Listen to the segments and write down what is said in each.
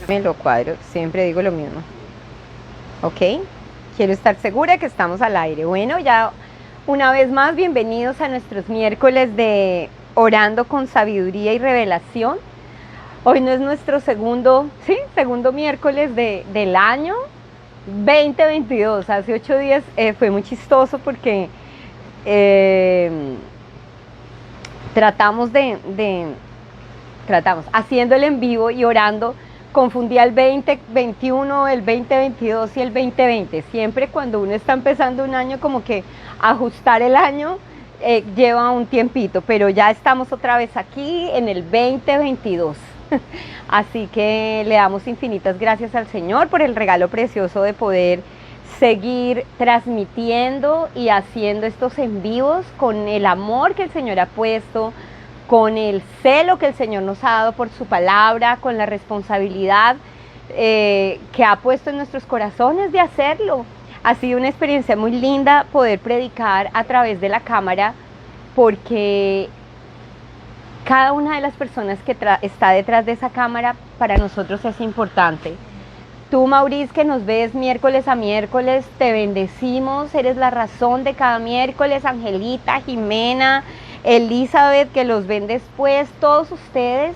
Me lo cuadro, siempre digo lo mismo. ¿Ok? Quiero estar segura que estamos al aire. Bueno, ya una vez más, bienvenidos a nuestros miércoles de Orando con Sabiduría y Revelación. Hoy no es nuestro segundo miércoles del año 2022. Hace 8 días fue muy chistoso porque tratamos haciendo el en vivo y orando, confundía el 2021, el 2022 y el 2020. Siempre cuando uno está empezando un año, como que ajustar el año lleva un tiempito, pero ya estamos otra vez aquí en el 2022. Así que le damos infinitas gracias al Señor por el regalo precioso de poder seguir transmitiendo y haciendo estos en vivos con el amor que el Señor ha puesto, con el celo que el Señor nos ha dado por su palabra, con la responsabilidad que ha puesto en nuestros corazones de hacerlo. Ha sido una experiencia muy linda poder predicar a través de la cámara, porque cada una de las personas que está detrás de esa cámara para nosotros es importante. Tú, Maurice, que nos ves miércoles a miércoles, te bendecimos, eres la razón de cada miércoles. Angelita, Jimena, Elizabeth, que los ven después, todos ustedes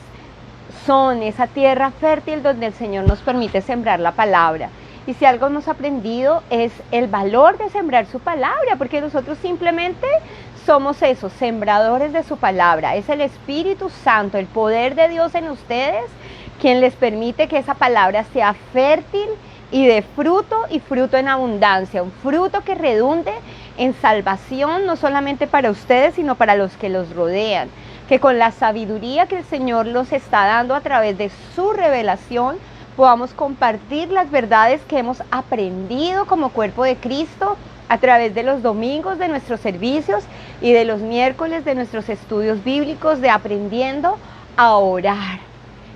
son esa tierra fértil donde el Señor nos permite sembrar la palabra. Y si algo hemos aprendido es el valor de sembrar su palabra, porque nosotros simplemente somos esos sembradores de su palabra. Es el Espíritu Santo, el poder de Dios en ustedes, quien les permite que esa palabra sea fértil y de fruto, y fruto en abundancia, un fruto que redunde en salvación, no solamente para ustedes, sino para los que los rodean, que con la sabiduría que el Señor los está dando a través de su revelación, podamos compartir las verdades que hemos aprendido como cuerpo de Cristo a través de los domingos de nuestros servicios y de los miércoles de nuestros estudios bíblicos de aprendiendo a orar.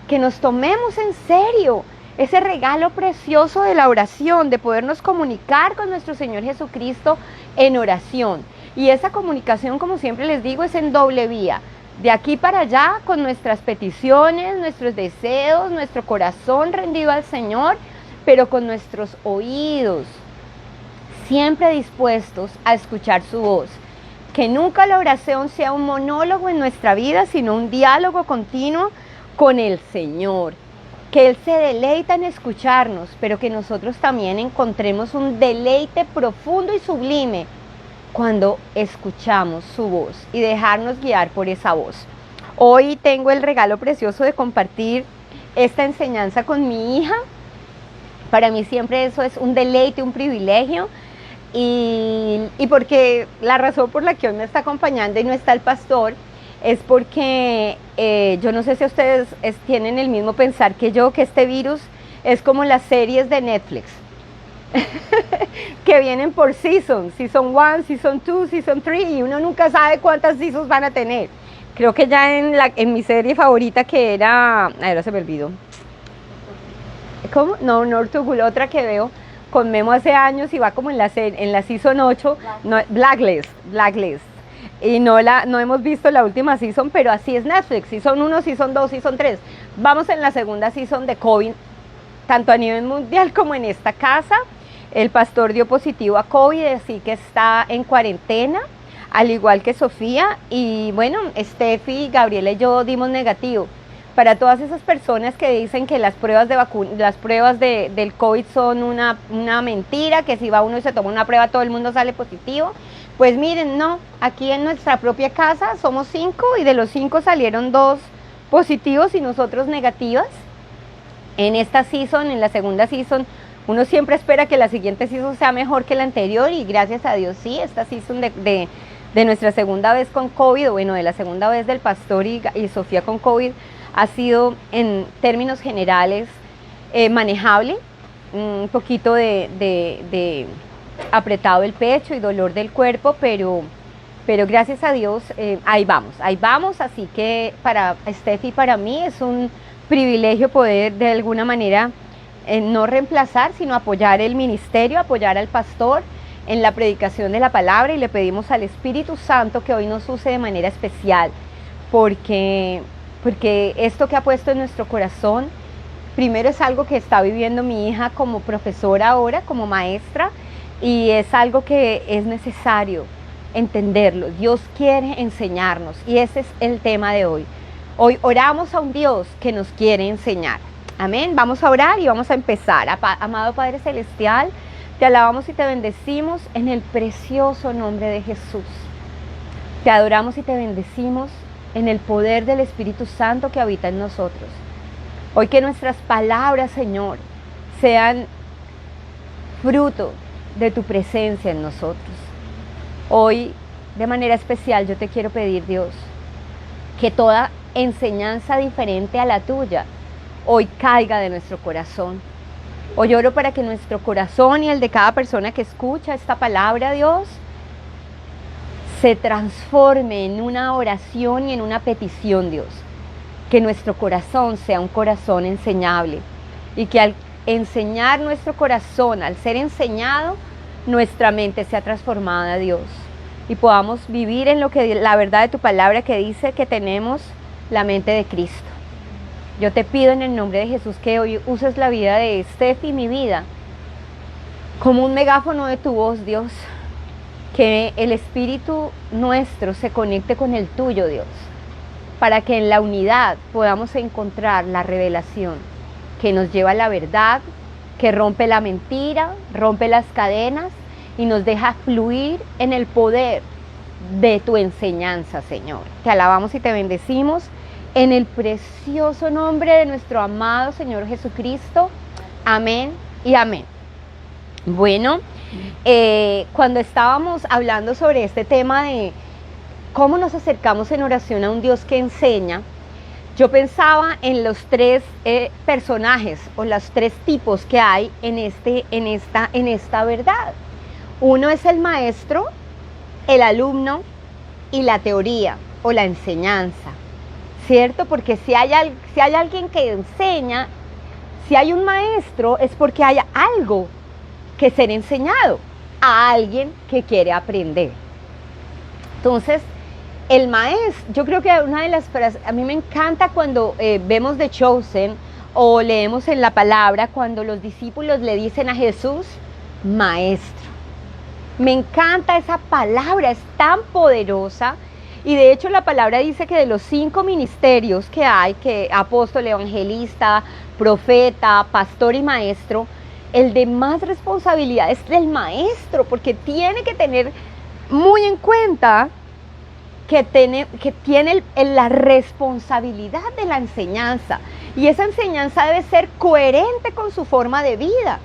Que nos tomemos en serio ese regalo precioso de la oración, de podernos comunicar con nuestro Señor Jesucristo en oración. Y esa comunicación, como siempre les digo, es en doble vía. De aquí para allá, con nuestras peticiones, nuestros deseos, nuestro corazón rendido al Señor, pero con nuestros oídos siempre dispuestos a escuchar su voz. Que nunca la oración sea un monólogo en nuestra vida, sino un diálogo continuo con el Señor, que Él se deleita en escucharnos, pero que nosotros también encontremos un deleite profundo y sublime cuando escuchamos su voz y dejarnos guiar por esa voz. Hoy tengo el regalo precioso de compartir esta enseñanza con mi hija. Para mí siempre eso es un deleite, un privilegio, y porque la razón por la que hoy me está acompañando y no está el pastor es porque yo no sé si ustedes tienen el mismo pensar que yo, que este virus es como las series de Netflix, que vienen por season 1, season 2, season 3, y uno nunca sabe cuántas seasons van a tener. Creo que ya en mi serie favorita, que era, ahora se me olvidó, ¿cómo? No, Northugul, otra que veo con Memo hace años y va como en la season 8, Blacklist. Y no hemos visto la última season, pero así es Netflix, season 1, season 2, season 3. Vamos en la segunda season de COVID, tanto a nivel mundial como en esta casa. El pastor dio positivo a COVID, así que está en cuarentena, al igual que Sofía. Y bueno, Steffi, Gabriela y yo dimos negativo. Para todas esas personas que dicen que las pruebas del COVID son una mentira, que si va uno y se toma una prueba todo el mundo sale positivo, pues miren, no, aquí en nuestra propia casa somos 5 y de los 5 salieron 2 positivos y nosotros negativas. En esta season, en la segunda season, uno siempre espera que la siguiente season sea mejor que la anterior, y gracias a Dios sí, esta season de nuestra segunda vez con COVID, o bueno, de la segunda vez del pastor y Sofía con COVID, ha sido en términos generales manejable, un poquito de apretado el pecho y dolor del cuerpo, pero gracias a Dios ahí vamos, así que para Steffi y para mí es un privilegio poder de alguna manera no reemplazar, sino apoyar el ministerio, apoyar al pastor en la predicación de la palabra, y le pedimos al Espíritu Santo que hoy nos use de manera especial, porque esto que ha puesto en nuestro corazón Primero es algo que está viviendo mi hija como profesora ahora, como maestra, y es algo que es necesario entenderlo. Dios quiere enseñarnos y ese es el tema de hoy. Hoy oramos a un Dios que nos quiere enseñar. Amén. Vamos a orar y vamos a empezar. Amado Padre Celestial, te alabamos y te bendecimos en el precioso nombre de Jesús. Te adoramos y te bendecimos en el poder del Espíritu Santo que habita en nosotros. Hoy que nuestras palabras, Señor, sean fruto de tu presencia en nosotros. Hoy, de manera especial, yo te quiero pedir, Dios, que toda enseñanza diferente a la tuya hoy caiga de nuestro corazón. Hoy oro para que nuestro corazón y el de cada persona que escucha esta palabra, Dios, se transforme en una oración y en una petición, Dios. Que nuestro corazón sea un corazón enseñable y que al enseñar nuestro corazón, al ser enseñado, nuestra mente sea transformada, Dios, y podamos vivir en lo que la verdad de tu palabra que dice que tenemos la mente de Cristo. Yo te pido en el nombre de Jesús que hoy uses la vida de Steph y mi vida como un megáfono de tu voz, Dios, que el Espíritu nuestro se conecte con el tuyo, Dios, para que en la unidad podamos encontrar la revelación que nos lleva a la verdad, que rompe la mentira, rompe las cadenas y nos deja fluir en el poder de tu enseñanza, Señor. Te alabamos y te bendecimos en el precioso nombre de nuestro amado Señor Jesucristo. Amén y amén. Bueno, cuando estábamos hablando sobre este tema de cómo nos acercamos en oración a un Dios que enseña, yo pensaba en los tres personajes o los tres tipos que hay en esta verdad. Uno es el maestro, el alumno y la teoría o la enseñanza, ¿cierto? Porque si hay alguien que enseña, si hay un maestro es porque hay algo que ser enseñado a alguien que quiere aprender. Entonces, el maestro, yo creo que una de las frases, a mí me encanta cuando vemos The Chosen o leemos en la palabra cuando los discípulos le dicen a Jesús, maestro. Me encanta esa palabra, es tan poderosa y de hecho la palabra dice que de los 5 ministerios que hay, que apóstol, evangelista, profeta, pastor y maestro, el de más responsabilidad es del maestro porque tiene que tener muy en cuenta que tiene la responsabilidad de la enseñanza y esa enseñanza debe ser coherente con su forma de vida.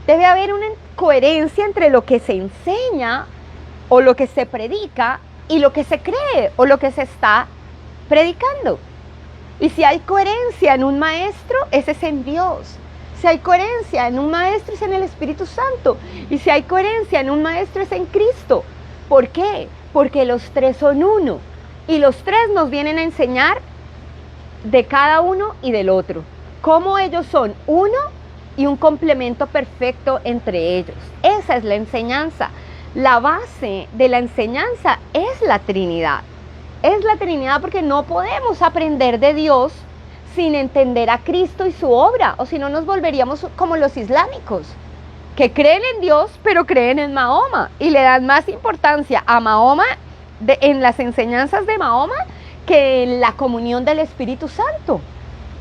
Debe haber una coherencia entre lo que se enseña o lo que se predica y lo que se cree o lo que se está predicando. Y si hay coherencia en un maestro, ese es en Dios. Si hay coherencia en un maestro, es en el Espíritu Santo. Y si hay coherencia en un maestro, es en Cristo. ¿Por qué? Porque los tres son uno y los tres nos vienen a enseñar de cada uno y del otro. Cómo ellos son uno y un complemento perfecto entre ellos. Esa es la enseñanza. La base de la enseñanza es la Trinidad. Es la Trinidad porque no podemos aprender de Dios sin entender a Cristo y su obra, o si no nos volveríamos como los islámicos, que creen en Dios, pero creen en Mahoma y le dan más importancia a Mahoma en las enseñanzas de Mahoma que en la comunión del Espíritu Santo.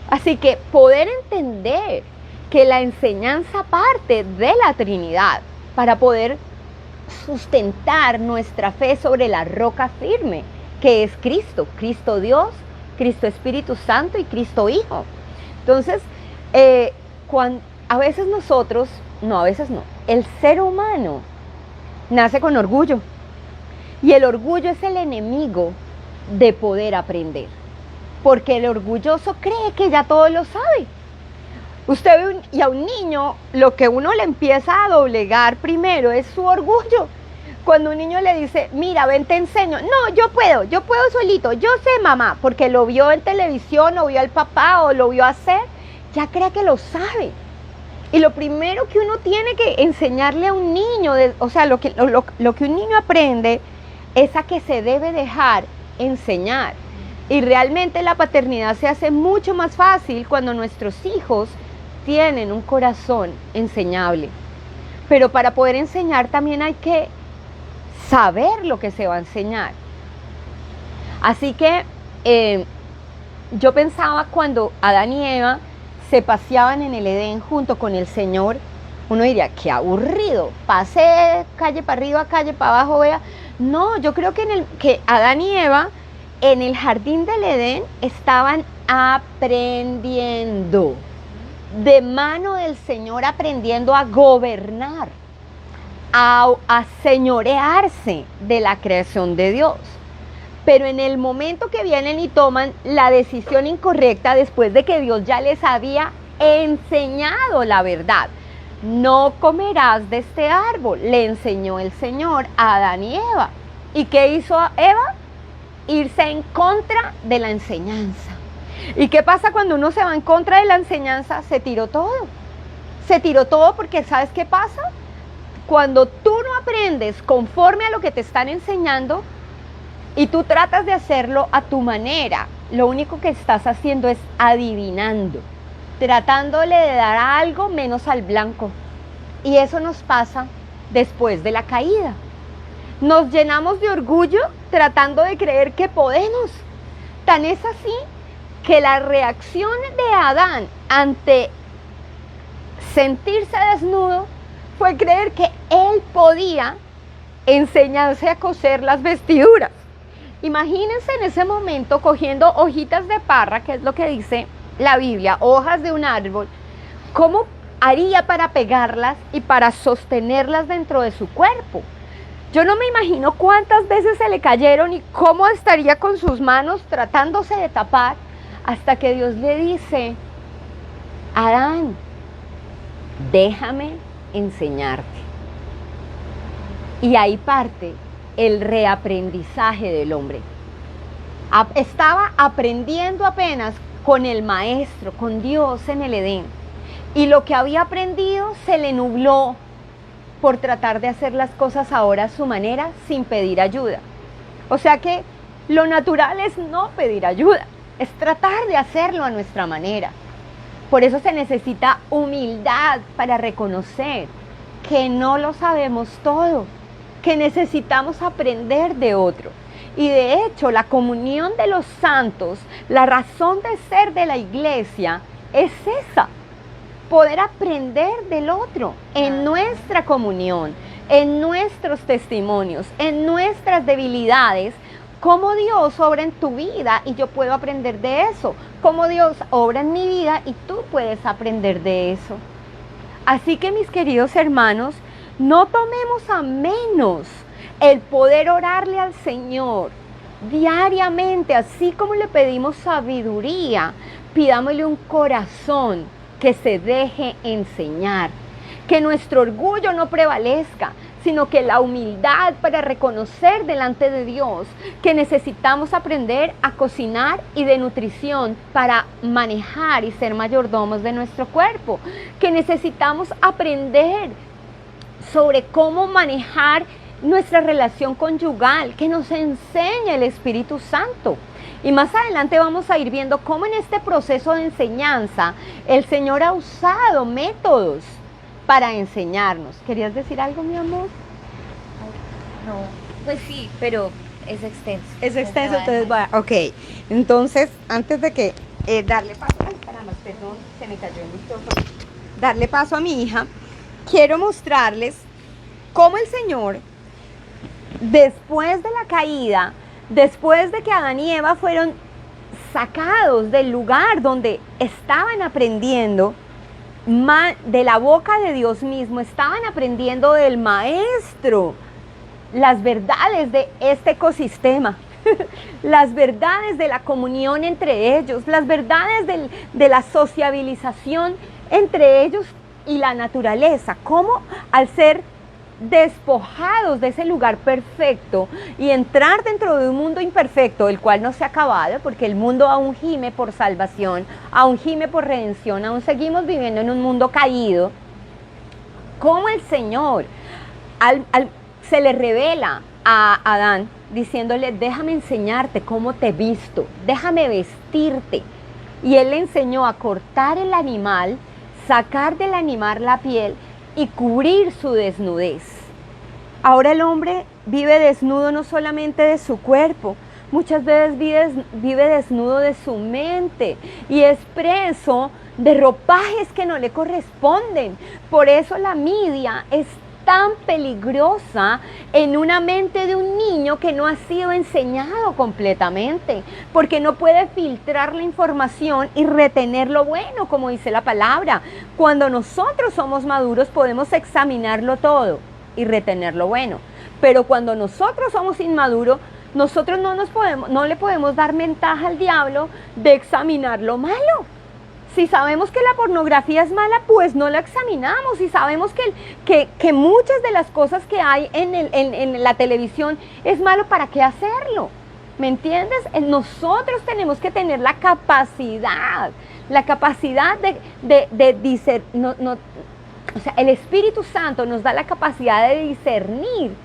Así que poder entender que la enseñanza parte de la Trinidad para poder sustentar nuestra fe sobre la roca firme, que es Cristo, Cristo Dios, Cristo Espíritu Santo y Cristo Hijo. Entonces, a veces nosotros, no, a veces no, el ser humano nace con orgullo y el orgullo es el enemigo de poder aprender, porque el orgulloso cree que ya todo lo sabe. Usted ve y a un niño lo que uno le empieza a doblegar primero es su orgullo. Cuando un niño le dice, mira, ven, te enseño. No, yo puedo solito, yo sé, mamá, porque lo vio en televisión, o vio al papá, o lo vio hacer, ya cree que lo sabe. Y lo primero que uno tiene que enseñarle a un niño, o sea, lo que un niño aprende es a que se debe dejar enseñar. Y realmente la paternidad se hace mucho más fácil cuando nuestros hijos tienen un corazón enseñable. Pero para poder enseñar también hay que saber lo que se va a enseñar. Así que yo pensaba cuando Adán y Eva se paseaban en el Edén junto con el Señor, uno diría, qué aburrido, pase calle para arriba, calle para abajo, vea. No, yo creo que Adán y Eva en el jardín del Edén estaban aprendiendo, de mano del Señor, aprendiendo a gobernar, a señorearse de la creación de Dios. Pero en el momento que vienen y toman la decisión incorrecta, después de que Dios ya les había enseñado la verdad, no comerás de este árbol, le enseñó el Señor a Adán y Eva. ¿Y qué hizo Eva? Irse en contra de la enseñanza. ¿Y qué pasa cuando uno se va en contra de la enseñanza? Se tiró todo. Se tiró todo porque ¿sabes qué pasa? Cuando tú no aprendes conforme a lo que te están enseñando, y tú tratas de hacerlo a tu manera, lo único que estás haciendo es adivinando, tratándole de dar algo menos al blanco. Y eso nos pasa después de la caída. Nos llenamos de orgullo tratando de creer que podemos. Tan es así que la reacción de Adán ante sentirse desnudo fue creer que él podía enseñarse a coser las vestiduras. Imagínense en ese momento cogiendo hojitas de parra, que es lo que dice la Biblia, hojas de un árbol, ¿cómo haría para pegarlas y para sostenerlas dentro de su cuerpo? Yo no me imagino cuántas veces se le cayeron y cómo estaría con sus manos tratándose de tapar, hasta que Dios le dice, Adán, déjame enseñarte. Y ahí parte el reaprendizaje del hombre. Estaba aprendiendo apenas con el maestro, con Dios en el Edén. Y lo que había aprendido se le nubló por tratar de hacer las cosas ahora a su manera sin pedir ayuda. O sea que lo natural es no pedir ayuda, es tratar de hacerlo a nuestra manera. Por eso se necesita humildad para reconocer que no lo sabemos todo, que necesitamos aprender de otro. Y de hecho, la comunión de los santos, la razón de ser de la iglesia es esa, poder aprender del otro en nuestra comunión, en nuestros testimonios, en nuestras debilidades, cómo Dios obra en tu vida y yo puedo aprender de eso, cómo Dios obra en mi vida y tú puedes aprender de eso. Así que mis queridos hermanos, no tomemos a menos el poder orarle al Señor diariamente, así como le pedimos sabiduría, pidámosle un corazón que se deje enseñar, que nuestro orgullo no prevalezca, sino que la humildad para reconocer delante de Dios que necesitamos aprender a cocinar y de nutrición para manejar y ser mayordomos de nuestro cuerpo, que necesitamos aprender sobre cómo manejar nuestra relación conyugal, que nos enseña el Espíritu Santo. Y más adelante vamos a ir viendo cómo en este proceso de enseñanza el Señor ha usado métodos para enseñarnos. ¿Querías decir algo, mi amor? No, pues sí, pero es extenso. Es extenso, entonces va. Ok, entonces antes de que darle paso, perdón, se me cayó el micrófono. Darle paso a mi hija, quiero mostrarles cómo el Señor, después de la caída, después de que Adán y Eva fueron sacados del lugar donde estaban aprendiendo de la boca de Dios mismo, estaban aprendiendo del Maestro las verdades de este ecosistema, las verdades de la comunión entre ellos, las verdades de la sociabilización entre ellos y la naturaleza, cómo al ser despojados de ese lugar perfecto y entrar dentro de un mundo imperfecto, el cual no se ha acabado, porque el mundo aún gime por salvación, aún gime por redención, aún seguimos viviendo en un mundo caído, como el Señor se le revela a Adán diciéndole, déjame enseñarte cómo te visto, déjame vestirte. Y él le enseñó a cortar el animal sacar del animal la piel y cubrir su desnudez. Ahora el hombre vive desnudo no solamente de su cuerpo, muchas veces vive desnudo de su mente y es preso de ropajes que no le corresponden. Por eso la media es tan peligrosa en una mente de un niño que no ha sido enseñado completamente, porque no puede filtrar la información y retener lo bueno, como dice la palabra. Cuando nosotros somos maduros podemos examinarlo todo y retener lo bueno, pero cuando nosotros somos inmaduros, nosotros no le podemos dar ventaja al diablo de examinar lo malo. Si sabemos que la pornografía es mala, pues no la examinamos. Si sabemos que muchas de las cosas que hay en la televisión es malo, ¿para qué hacerlo? ¿Me entiendes? Nosotros tenemos que tener la capacidad de discernir. O sea, el Espíritu Santo nos da la capacidad de discernir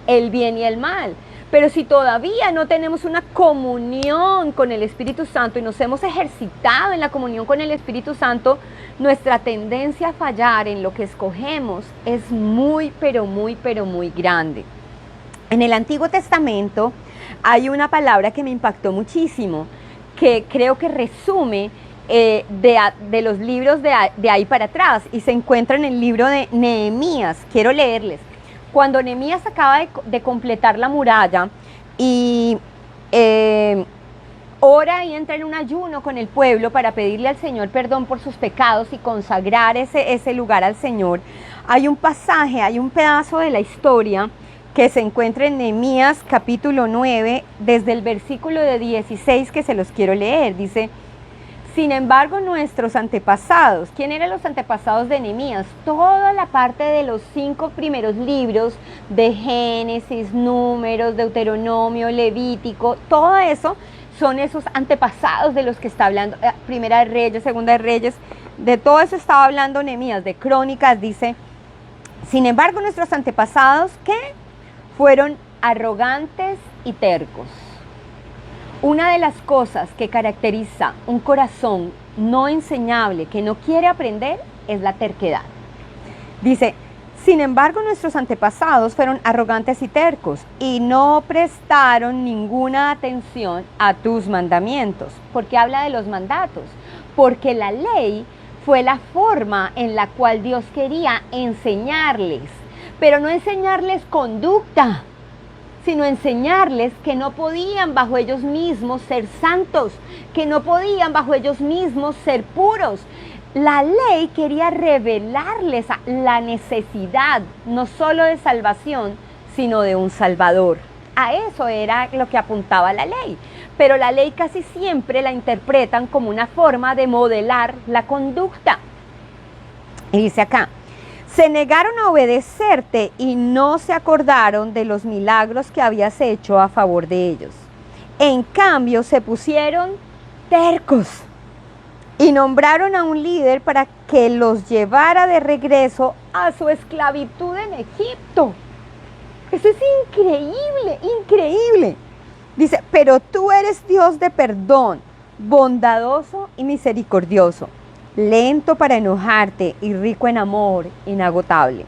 el bien y el mal. Pero si todavía no tenemos una comunión con el Espíritu Santo y nos hemos ejercitado en la comunión con el Espíritu Santo, nuestra tendencia a fallar en lo que escogemos es muy, pero muy grande. En el Antiguo Testamento hay una palabra que me impactó muchísimo, que creo que resume de los libros de ahí para atrás, y se encuentra en el libro de Nehemías. Quiero leerles. Cuando Nehemías acaba de completar la muralla y ora y entra en un ayuno con el pueblo para pedirle al Señor perdón por sus pecados y consagrar ese lugar al Señor, hay un pasaje, hay un pedazo de la historia que se encuentra en Nehemías capítulo 9, desde el versículo de 16, que se los quiero leer. Dice: sin embargo, nuestros antepasados, ¿quién eran los antepasados de Nehemías? Toda la parte de los 5 primeros libros de Génesis, Números, Deuteronomio, Levítico, todo eso son esos antepasados de los que está hablando, Primera de Reyes, Segunda de Reyes, de todo eso estaba hablando Nehemías. De Crónicas dice: sin embargo, nuestros antepasados, ¿qué? Fueron arrogantes y tercos. Una de las cosas que caracteriza un corazón no enseñable, que no quiere aprender, es la terquedad. Dice: sin embargo, nuestros antepasados fueron arrogantes y tercos y no prestaron ninguna atención a tus mandamientos. ¿Por qué habla de los mandatos? Porque la ley fue la forma en la cual Dios quería enseñarles, pero no enseñarles conducta, sino enseñarles que no podían bajo ellos mismos ser santos, que no podían bajo ellos mismos ser puros. La ley quería revelarles la necesidad, no solo de salvación, sino de un Salvador. A eso era lo que apuntaba la ley. Pero la ley casi siempre la interpretan como una forma de modelar la conducta. Y dice acá: se negaron a obedecerte y no se acordaron de los milagros que habías hecho a favor de ellos. En cambio, se pusieron tercos y nombraron a un líder para que los llevara de regreso a su esclavitud en Egipto. Eso es increíble, increíble. Dice: pero tú eres Dios de perdón, bondadoso y misericordioso, lento para enojarte y rico en amor, inagotable.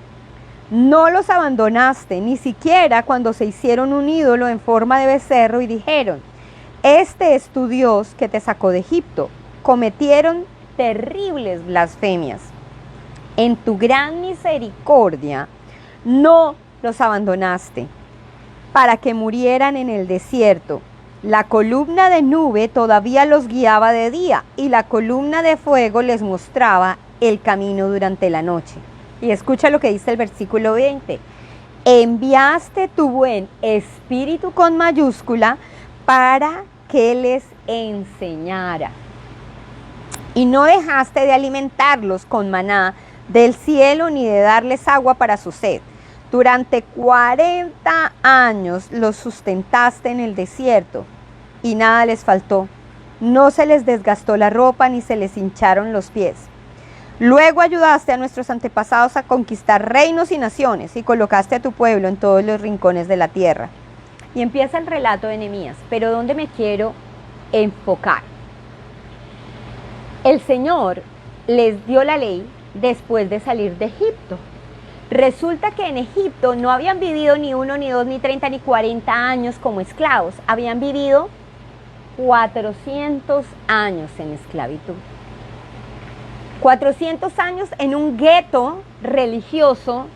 No los abandonaste, ni siquiera cuando se hicieron un ídolo en forma de becerro y dijeron: este es tu Dios que te sacó de Egipto. Cometieron terribles blasfemias. En tu gran misericordia no los abandonaste para que murieran en el desierto. La columna de nube todavía los guiaba de día y la columna de fuego les mostraba el camino durante la noche. Y escucha lo que dice el versículo 20. Enviaste tu buen espíritu con mayúscula para que les enseñara. Y no dejaste de alimentarlos con maná del cielo ni de darles agua para su sed. Durante 40 años los sustentaste en el desierto y nada les faltó. No se les desgastó la ropa ni se les hincharon los pies. Luego ayudaste a nuestros antepasados a conquistar reinos y naciones y colocaste a tu pueblo en todos los rincones de la tierra. Y empieza el relato de Nehemías, pero ¿dónde me quiero enfocar? El Señor les dio la ley, después de salir de Egipto. Resulta que en Egipto no habían vivido ni 1, ni 2, ni 30, ni 40 años como esclavos. Habían vivido 400 años en esclavitud. 400 años en un gueto religioso,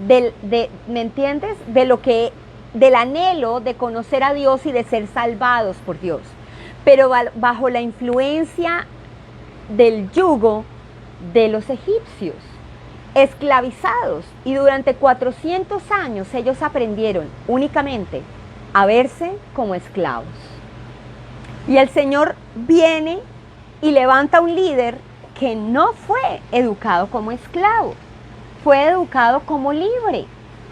¿me entiendes? Del anhelo de conocer a Dios y de ser salvados por Dios. Pero bajo la influencia del yugo de los egipcios, esclavizados, y durante 400 años ellos aprendieron únicamente a verse como esclavos. Y el Señor viene y levanta un líder que no fue educado como esclavo, fue educado como libre,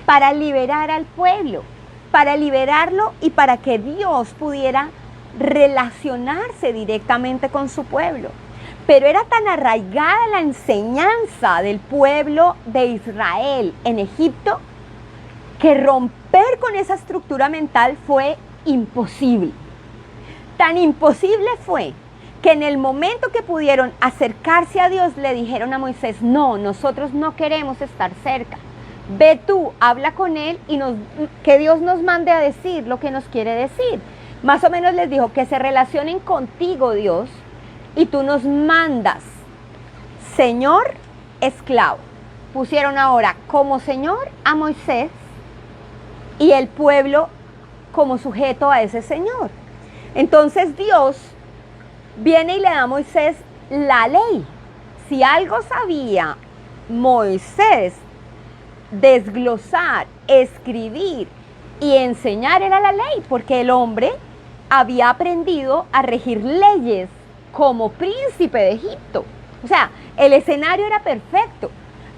para liberar al pueblo, para liberarlo y para que Dios pudiera relacionarse directamente con su pueblo. Pero era tan arraigada la enseñanza del pueblo de Israel en Egipto que romper con esa estructura mental fue imposible. Tan imposible fue que en el momento que pudieron acercarse a Dios le dijeron a Moisés: no, nosotros no queremos estar cerca. Ve tú, habla con él y que Dios nos mande a decir lo que nos quiere decir. Más o menos les dijo que se relacionen contigo, Dios, y tú nos mandas Señor, esclavo. Pusieron ahora como Señor a Moisés y el pueblo como sujeto a ese Señor. Entonces Dios viene y le da a Moisés la ley. Si algo sabía Moisés desglosar, escribir y enseñar, era la ley, porque el hombre había aprendido a regir leyes como príncipe de Egipto. O sea, el escenario era perfecto,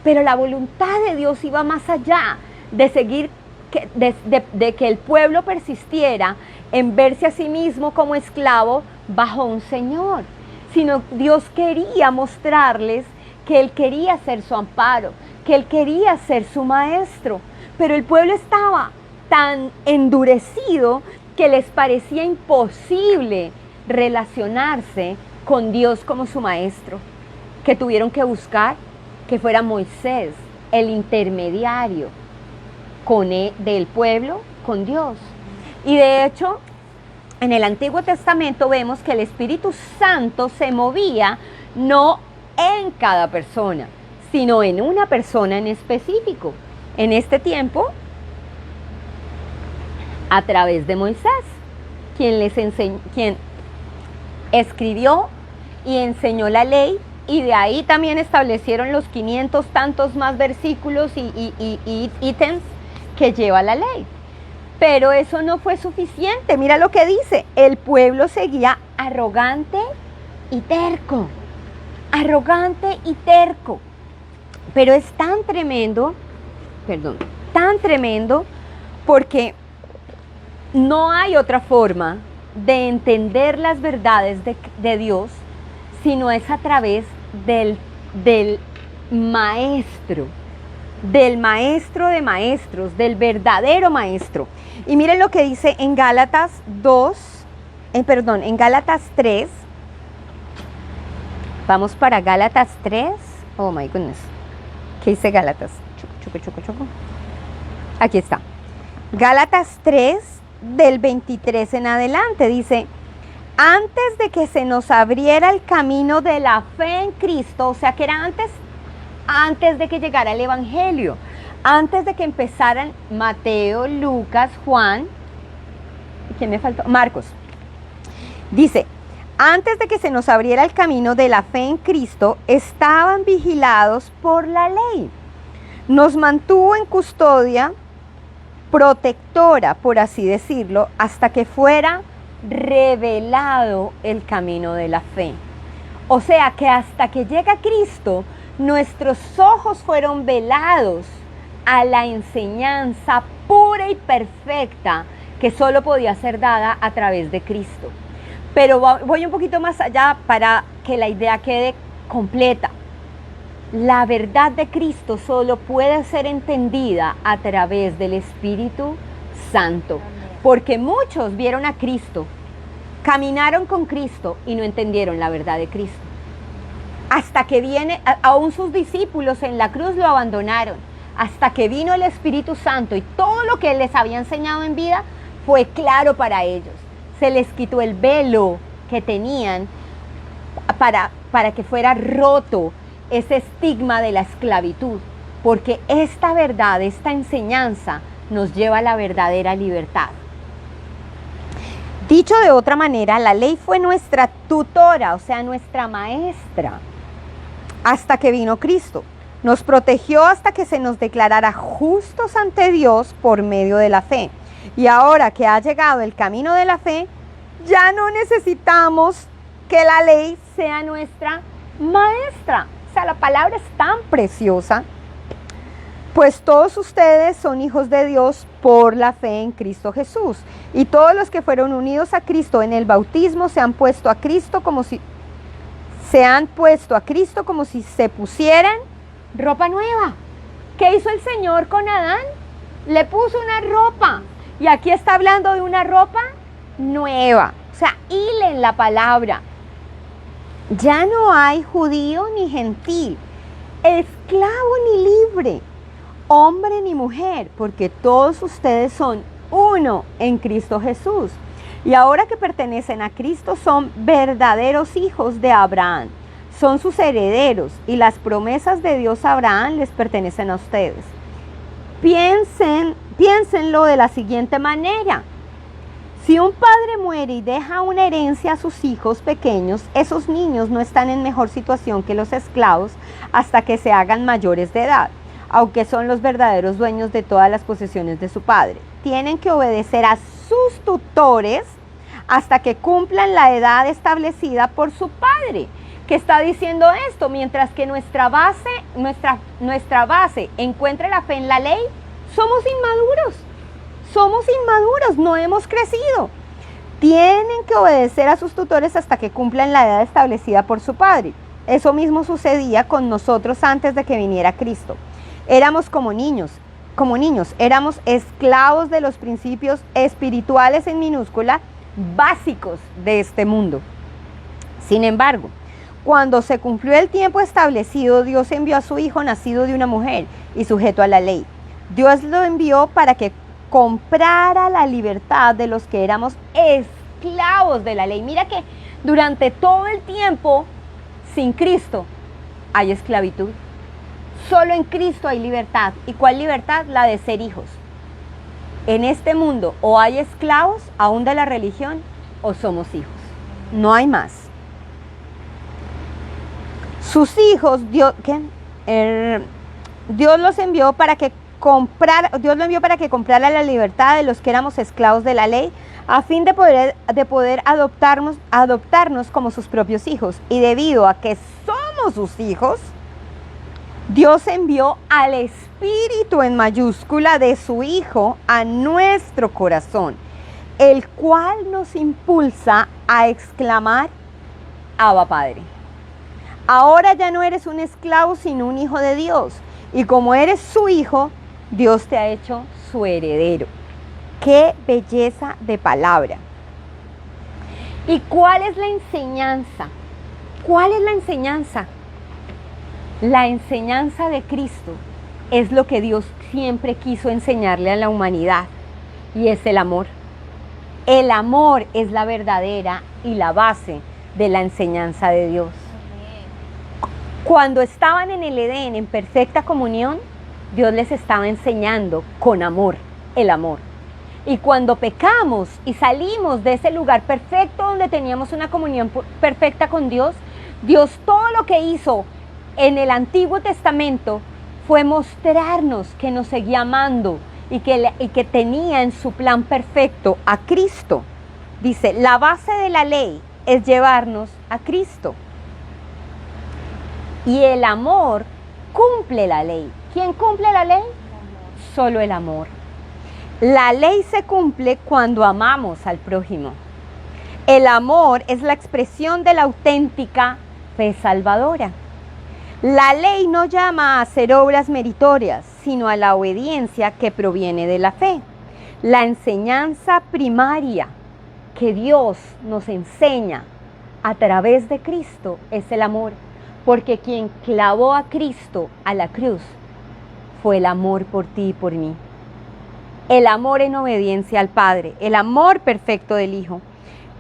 pero la voluntad de Dios iba más allá de seguir, de que el pueblo persistiera en verse a sí mismo como esclavo bajo un Señor, sino Dios quería mostrarles que Él quería ser su amparo, que Él quería ser su maestro, pero el pueblo estaba tan endurecido que les parecía imposible relacionarse con Dios como su maestro, que tuvieron que buscar que fuera Moisés el intermediario del pueblo con Dios. Y de hecho, en el Antiguo Testamento vemos que el Espíritu Santo se movía no en cada persona, sino en una persona en específico. En este tiempo, a través de Moisés, quien escribió y enseñó la ley, y de ahí también establecieron los 500 tantos más versículos y ítems que lleva la ley. Pero eso no fue suficiente. Mira lo que dice: el pueblo seguía arrogante y terco. Arrogante y terco. Pero es tan tremendo, porque no hay otra forma de entender las verdades de Dios, sino es a través del maestro, del maestro de maestros, del verdadero maestro. Y miren lo que dice en Gálatas 3. Vamos para Gálatas 3. Oh my goodness. ¿Qué dice Gálatas? Choco. Aquí está. Gálatas 3, del 23 en adelante, dice: antes de que se nos abriera el camino de la fe en Cristo, o sea que era antes de que llegara el Evangelio, antes de que empezaran Mateo, Lucas, Juan, ¿quién me faltó? Marcos. Dice: antes de que se nos abriera el camino de la fe en Cristo, estaban vigilados por la ley. Nos mantuvo en custodia protectora, por así decirlo, hasta que fuera revelado el camino de la fe. O sea que hasta que llega Cristo, nuestros ojos fueron velados a la enseñanza pura y perfecta que solo podía ser dada a través de Cristo. Pero voy un poquito más allá para que la idea quede completa. La verdad de Cristo solo puede ser entendida a través del Espíritu Santo, porque muchos vieron a Cristo, caminaron con Cristo y no entendieron la verdad de Cristo. hasta que viene, aún sus discípulos en la cruz lo abandonaron, hasta que vino el Espíritu Santo y todo lo que Él les había enseñado en vida fue claro para ellos. Se les quitó el velo que tenían para que fuera roto ese estigma de la esclavitud, porque esta verdad, esta enseñanza nos lleva a la verdadera libertad. Dicho de otra manera, la ley fue nuestra tutora, o sea, nuestra maestra, hasta que vino Cristo. Nos protegió hasta que se nos declarara justos ante Dios por medio de la fe. Y ahora que ha llegado el camino de la fe, ya no necesitamos que la ley sea nuestra maestra. O sea, la palabra es tan preciosa. Pues todos ustedes son hijos de Dios por la fe en Cristo Jesús. Y todos los que fueron unidos a Cristo en el bautismo se han puesto a Cristo como si se pusieran ropa nueva. ¿Qué hizo el Señor con Adán? Le puso una ropa. Y aquí está hablando de una ropa nueva. O sea, hilen la palabra. Ya no hay judío ni gentil, esclavo ni libre, hombre ni mujer, porque todos ustedes son uno en Cristo Jesús. Y ahora que pertenecen a Cristo son verdaderos hijos de Abraham, son sus herederos y las promesas de Dios a Abraham les pertenecen a ustedes. Piénsenlo de la siguiente manera. Si un padre muere y deja una herencia a sus hijos pequeños, esos niños no están en mejor situación que los esclavos hasta que se hagan mayores de edad, aunque son los verdaderos dueños de todas las posesiones de su padre. Tienen que obedecer a sus tutores hasta que cumplan la edad establecida por su padre. ¿Qué está diciendo esto? Mientras que nuestra base encuentre la fe en la ley, somos inmaduros, no hemos crecido. Tienen que obedecer a sus tutores hasta que cumplan la edad establecida por su padre. Eso mismo sucedía con nosotros antes de que viniera Cristo. Éramos como niños, éramos esclavos de los principios espirituales en minúscula, básicos de este mundo. Sin embargo, cuando se cumplió el tiempo establecido, Dios envió a su Hijo nacido de una mujer y sujeto a la ley. Dios lo envió para que comprara la libertad de los que éramos esclavos de la ley. Mira que durante todo el tiempo sin Cristo hay esclavitud. Solo en Cristo hay libertad. ¿Y cuál libertad? La de ser hijos. En este mundo o hay esclavos aún de la religión o somos hijos. No hay más. Sus hijos, Dios los envió para que comprara la libertad de los que éramos esclavos de la ley, a fin de poder adoptarnos como sus propios hijos. Y debido a que somos sus hijos, Dios envió al Espíritu en mayúscula de su Hijo a nuestro corazón, el cual nos impulsa a exclamar: Abba, Padre. Ahora ya no eres un esclavo, sino un hijo de Dios. Y como eres su hijo, Dios te ha hecho su heredero. ¡Qué belleza de palabra! ¿Y cuál es la enseñanza? ¿Cuál es la enseñanza? La enseñanza de Cristo es lo que Dios siempre quiso enseñarle a la humanidad, y es el amor. El amor es la verdadera y la base de la enseñanza de Dios. Cuando estaban en el Edén en perfecta comunión, Dios les estaba enseñando con amor, el amor. Y cuando pecamos y salimos de ese lugar perfecto donde teníamos una comunión perfecta con Dios, Dios todo lo que hizo en el Antiguo Testamento fue mostrarnos que nos seguía amando y que tenía en su plan perfecto a Cristo. Dice, la base de la ley es llevarnos a Cristo. Y el amor cumple la ley. ¿Quién cumple la ley? Solo el amor. La ley se cumple cuando amamos al prójimo. El amor es la expresión de la auténtica fe salvadora. La ley no llama a hacer obras meritorias, sino a la obediencia que proviene de la fe. La enseñanza primaria que Dios nos enseña a través de Cristo es el amor. porque quien clavó a Cristo a la cruz fue el amor por ti y por mí. El amor en obediencia al Padre, el amor perfecto del Hijo.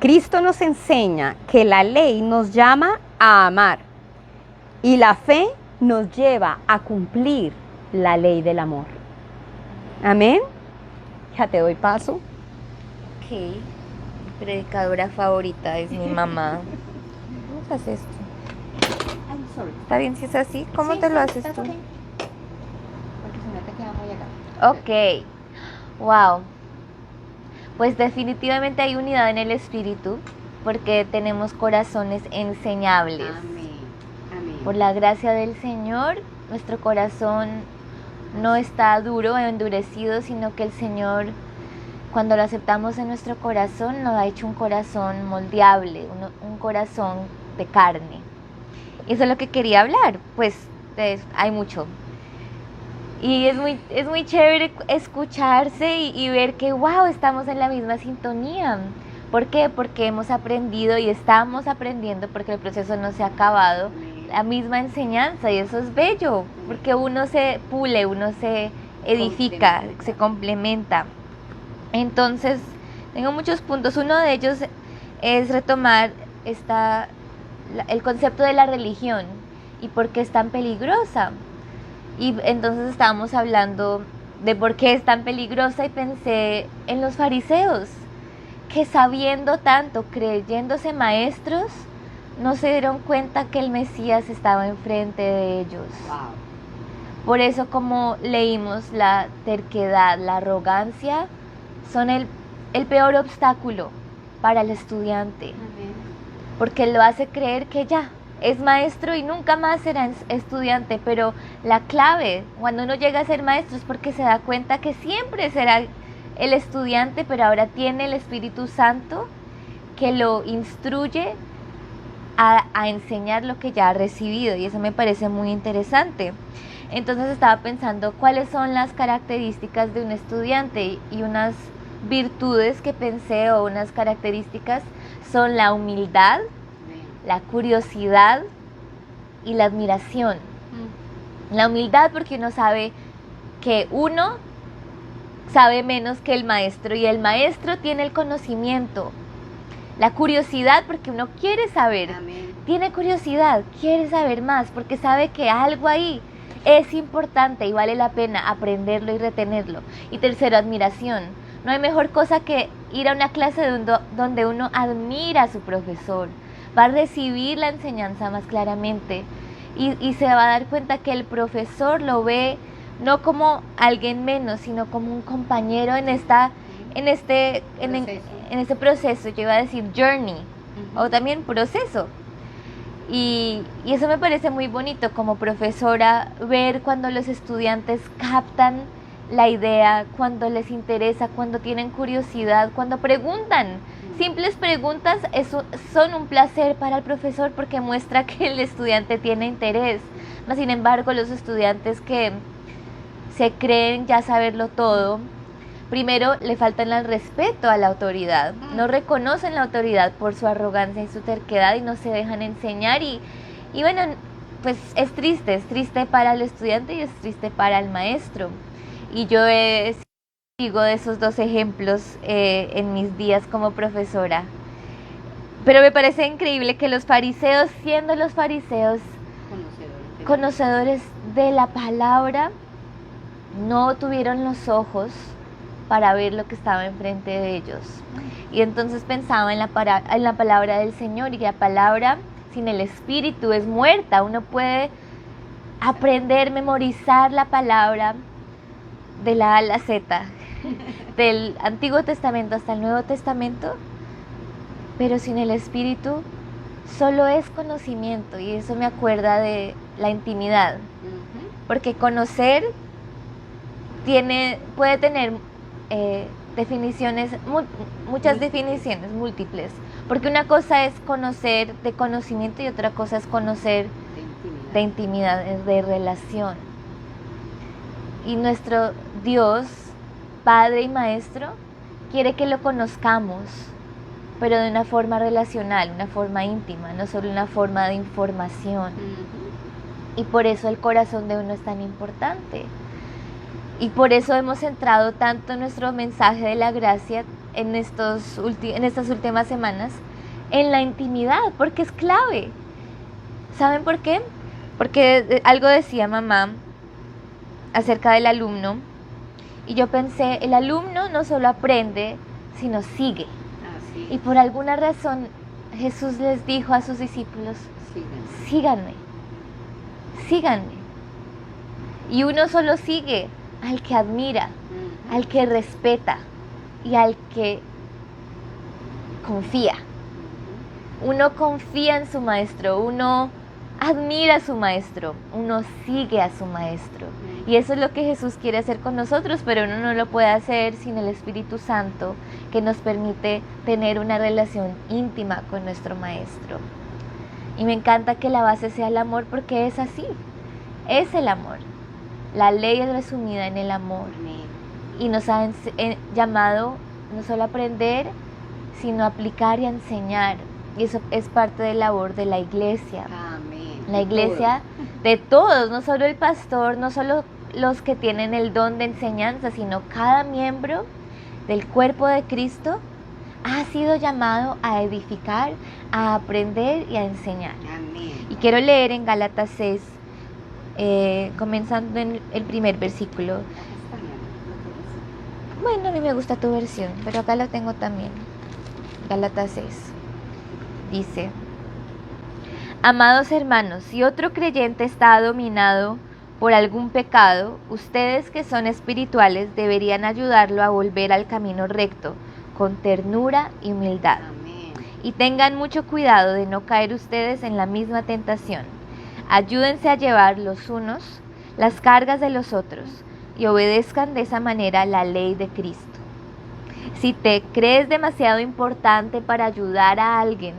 Cristo nos enseña que la ley nos llama a amar y la fe nos lleva a cumplir la ley del amor. Amén. Ya te doy paso. Ok. Mi predicadora favorita es mi mamá. ¿Cómo se hace esto? ¿Está bien si es así? ¿Cómo sí, te lo haces tú? Okay. Porque si no te queda muy acá. Ok. Wow. Pues definitivamente hay unidad en el espíritu porque tenemos corazones enseñables. Amén. Amén. Por la gracia del Señor, nuestro corazón no está duro o endurecido, sino que el Señor, cuando lo aceptamos en nuestro corazón, nos ha hecho un corazón moldeable, un corazón de carne. Y eso es lo que quería hablar, pues hay mucho. Y es muy chévere escucharse y ver que, wow, estamos en la misma sintonía. ¿Por qué? Porque hemos aprendido y estamos aprendiendo, porque el proceso no se ha acabado, la misma enseñanza, y eso es bello, porque uno se pule, uno se edifica, se complementa. Entonces, tengo muchos puntos. Uno de ellos es retomar el concepto de la religión y por qué es tan peligrosa. Y entonces estábamos hablando de por qué es tan peligrosa y pensé en los fariseos, que sabiendo tanto, creyéndose maestros, no se dieron cuenta que el Mesías estaba enfrente de ellos. Wow. Por eso, como leímos, la terquedad, la arrogancia son el peor obstáculo para el estudiante. Amén. Porque lo hace creer que ya es maestro y nunca más será estudiante, pero la clave cuando uno llega a ser maestro es porque se da cuenta que siempre será el estudiante, pero ahora tiene el Espíritu Santo que lo instruye a enseñar lo que ya ha recibido, y eso me parece muy interesante. Entonces estaba pensando cuáles son las características de un estudiante, y unas virtudes que pensé, o unas características, son la humildad, la curiosidad y la admiración. La humildad porque uno sabe que uno sabe menos que el maestro y el maestro tiene el conocimiento. La curiosidad porque uno quiere saber. Amén. Tiene curiosidad, quiere saber más porque sabe que algo ahí es importante y vale la pena aprenderlo y retenerlo. Y tercero, admiración. No hay mejor cosa que ir a una clase donde uno admira a su profesor. Va a recibir la enseñanza más claramente y se va a dar cuenta que el profesor lo ve no como alguien menos, sino como un compañero en este proceso. Yo iba a decir journey, o también proceso. Y eso me parece muy bonito como profesora, ver cuando los estudiantes captan la idea, cuando les interesa, cuando tienen curiosidad, cuando preguntan. Simples preguntas son un placer para el profesor porque muestra que el estudiante tiene interés. Mas, sin embargo, los estudiantes que se creen ya saberlo todo, primero le faltan el respeto a la autoridad, no reconocen la autoridad por su arrogancia y su terquedad y no se dejan enseñar y bueno, pues es triste para el estudiante y es triste para el maestro. Y yo sigo de esos dos ejemplos en mis días como profesora. Pero me parece increíble que los fariseos, siendo los fariseos conocedores de la palabra, no tuvieron los ojos para ver lo que estaba enfrente de ellos. Y entonces pensaba en la palabra del Señor, y la palabra sin el Espíritu es muerta. Uno puede aprender, memorizar la palabra de la A a la Z, del Antiguo Testamento hasta el Nuevo Testamento, pero sin el Espíritu solo es conocimiento, y eso me acuerda de la intimidad, porque conocer puede tener definiciones, muchas definiciones múltiples, porque una cosa es conocer de conocimiento y otra cosa es conocer de intimidad, de relación. Y nuestro Dios, Padre y Maestro, quiere que lo conozcamos, pero de una forma relacional, una forma íntima, no solo una forma de información. Y por eso el corazón de uno es tan importante. Y por eso hemos centrado tanto nuestro mensaje de la gracia en estas últimas semanas en la intimidad, porque es clave. ¿Saben por qué? Porque algo decía mamá acerca del alumno, y yo pensé, el alumno no solo aprende, sino sigue. Y por alguna razón Jesús les dijo a sus discípulos, síganme. Y uno solo sigue al que admira, al que respeta y al que confía. Uno confía en su maestro, uno admira a su maestro, uno sigue a su maestro. Y eso es lo que Jesús quiere hacer con nosotros, pero uno no lo puede hacer sin el Espíritu Santo, que nos permite tener una relación íntima con nuestro maestro. Y me encanta que la base sea el amor, porque es así, es el amor. La ley es resumida en el amor. Y nos ha llamado no solo a aprender, sino a aplicar y a enseñar. Y eso es parte de la labor de la iglesia. Amén. La iglesia de todos, no solo el pastor, no solo los que tienen el don de enseñanza, sino cada miembro del cuerpo de Cristo ha sido llamado a edificar, a aprender y a enseñar. Amén. Y quiero leer en Gálatas 6, comenzando en el primer versículo. Bueno, a mí me gusta tu versión, pero acá la tengo también. Gálatas 6. Dice: amados hermanos, si otro creyente está dominado por algún pecado, ustedes que son espirituales deberían ayudarlo a volver al camino recto, con ternura y humildad. Amén. Y tengan mucho cuidado de no caer ustedes en la misma tentación. Ayúdense a llevar los unos las cargas de los otros y obedezcan de esa manera la ley de Cristo. Si te crees demasiado importante para ayudar a alguien,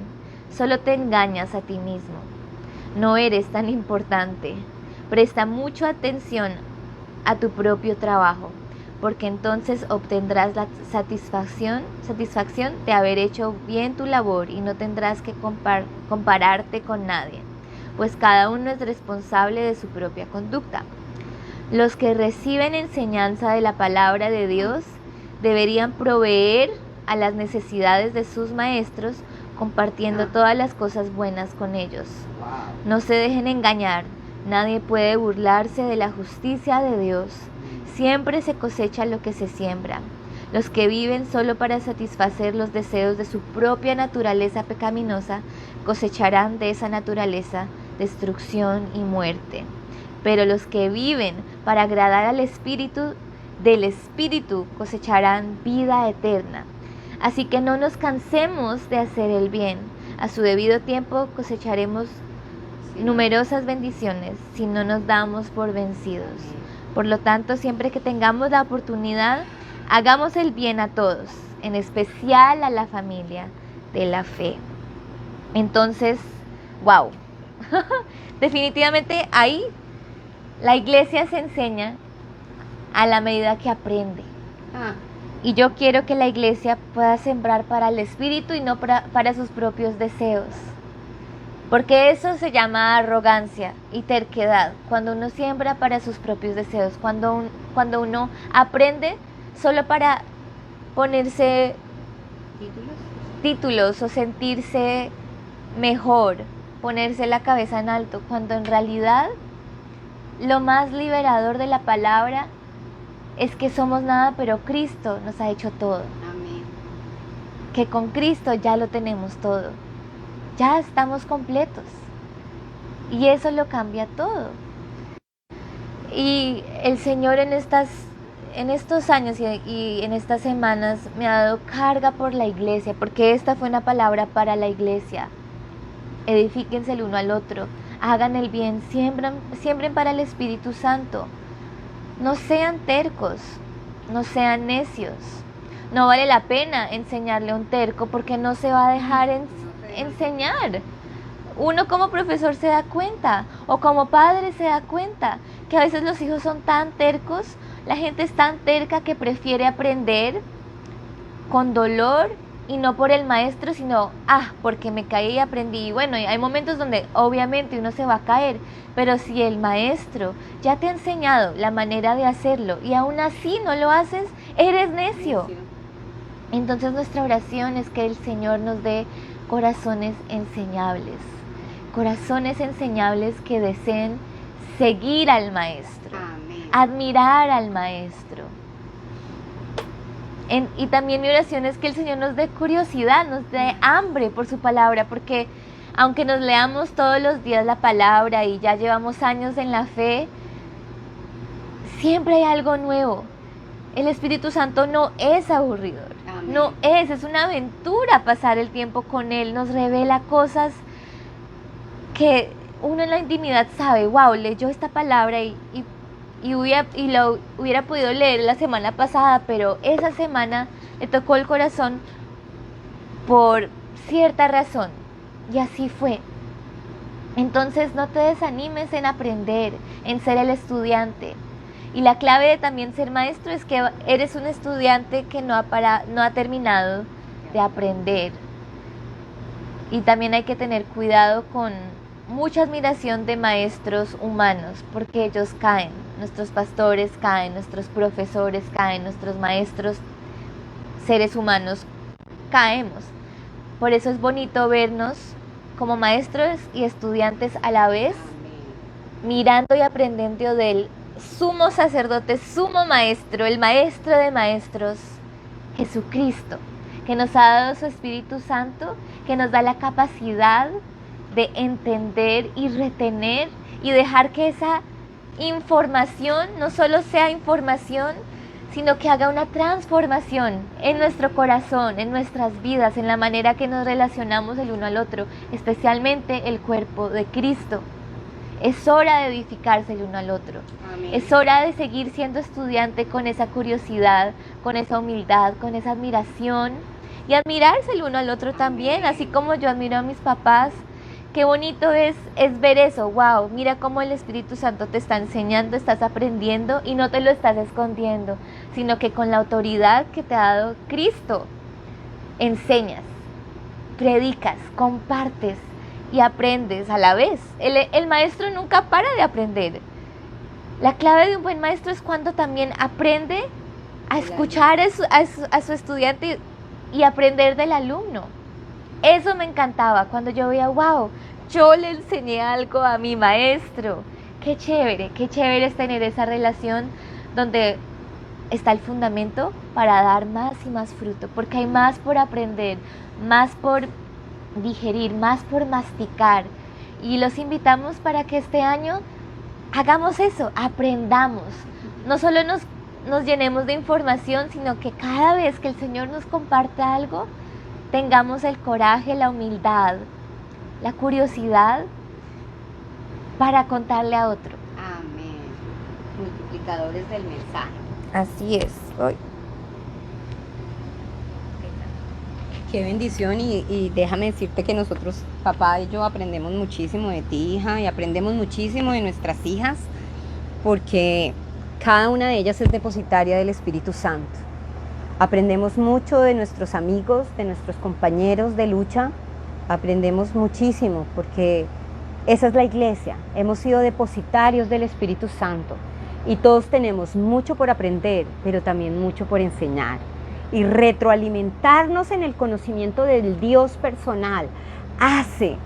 solo te engañas a ti mismo. No eres tan importante. Presta mucha atención a tu propio trabajo, porque entonces obtendrás la satisfacción de haber hecho bien tu labor y no tendrás que compararte con nadie, pues cada uno es responsable de su propia conducta. Los que reciben enseñanza de la palabra de Dios deberían proveer a las necesidades de sus maestros, compartiendo todas las cosas buenas con ellos. No se dejen engañar, nadie puede burlarse de la justicia de Dios. Siempre se cosecha lo que se siembra. Los que viven solo para satisfacer los deseos de su propia naturaleza pecaminosa cosecharán de esa naturaleza destrucción y muerte. Pero los que viven para agradar al Espíritu, del Espíritu cosecharán vida eterna. Así que no nos cansemos de hacer el bien. A su debido tiempo cosecharemos numerosas bendiciones si no nos damos por vencidos. Por lo tanto, siempre que tengamos la oportunidad, hagamos el bien a todos, en especial a la familia de la fe. Entonces, wow. Definitivamente ahí la iglesia se enseña a la medida que aprende. Y yo quiero que la iglesia pueda sembrar para el Espíritu y no para sus propios deseos. Porque eso se llama arrogancia y terquedad, cuando uno siembra para sus propios deseos, cuando uno aprende solo para ponerse títulos o sentirse mejor, ponerse la cabeza en alto, cuando en realidad lo más liberador de la palabra es que somos nada, pero Cristo nos ha hecho todo. Amén. Que con Cristo ya lo tenemos todo. Ya estamos completos. Y eso lo cambia todo. Y el Señor en estos años y en estas semanas me ha dado carga por la iglesia, porque esta fue una palabra para la iglesia. Edifíquense el uno al otro, hagan el bien, siembren para el Espíritu Santo. No sean tercos, no sean necios. No vale la pena enseñarle a un terco porque no se va a dejar enseñar. Uno como profesor se da cuenta, o como padre se da cuenta, que a veces los hijos son tan tercos, la gente es tan terca que prefiere aprender con dolor y no por el maestro, sino, porque me caí y aprendí. Y bueno, hay momentos donde obviamente uno se va a caer, pero si el maestro ya te ha enseñado la manera de hacerlo y aún así no lo haces, eres necio. Entonces nuestra oración es que el Señor nos dé corazones enseñables que deseen seguir al maestro, admirar al maestro. Y también mi oración es que el Señor nos dé curiosidad, nos dé hambre por su palabra, porque aunque nos leamos todos los días la palabra y ya llevamos años en la fe, siempre hay algo nuevo. El Espíritu Santo no es aburridor, es una aventura pasar el tiempo con Él, nos revela cosas que uno en la intimidad sabe, wow, leyó esta palabra y lo hubiera podido leer la semana pasada, pero esa semana le tocó el corazón por cierta razón, y así fue. Entonces no te desanimes en aprender, en ser el estudiante. Y la clave de también ser maestro es que eres un estudiante que no ha terminado de aprender. Y también hay que tener cuidado con mucha admiración de maestros humanos, porque ellos caen, nuestros pastores caen, nuestros profesores caen, nuestros maestros, seres humanos, caemos. Por eso es bonito vernos como maestros y estudiantes a la vez, mirando y aprendiendo del sumo sacerdote, sumo maestro, el maestro de maestros, Jesucristo, que nos ha dado su Espíritu Santo, que nos da la capacidad de entender y retener y dejar que esa información no solo sea información, sino que haga una transformación en nuestro corazón, en nuestras vidas, en la manera que nos relacionamos el uno al otro, especialmente el cuerpo de Cristo. Es hora de edificarse el uno al otro. Amén. Es hora de seguir siendo estudiante con esa curiosidad, con esa humildad, con esa admiración y admirarse el uno al otro también, así como yo admiro a mis papás. Qué bonito es ver eso, wow, mira cómo el Espíritu Santo te está enseñando, estás aprendiendo y no te lo estás escondiendo, sino que con la autoridad que te ha dado Cristo, enseñas, predicas, compartes y aprendes a la vez. El maestro nunca para de aprender. La clave de un buen maestro es cuando también aprende a escuchar a su estudiante y aprender del alumno. Eso me encantaba cuando yo veía, wow, yo le enseñé algo a mi maestro. Qué chévere es tener esa relación donde está el fundamento para dar más y más fruto, porque hay más por aprender, más por digerir, más por masticar. Y los invitamos para que este año hagamos eso, aprendamos. No solo nos llenemos de información, sino que cada vez que el Señor nos comparte algo, tengamos el coraje, la humildad, la curiosidad para contarle a otro. Amén. Multiplicadores del mensaje. Así es. Hoy. Qué bendición y déjame decirte que nosotros, papá y yo, aprendemos muchísimo de ti, hija, y aprendemos muchísimo de nuestras hijas, porque cada una de ellas es depositaria del Espíritu Santo. Aprendemos mucho de nuestros amigos, de nuestros compañeros de lucha, aprendemos muchísimo porque esa es la iglesia, hemos sido depositarios del Espíritu Santo y todos tenemos mucho por aprender, pero también mucho por enseñar. Y retroalimentarnos en el conocimiento del Dios personal hace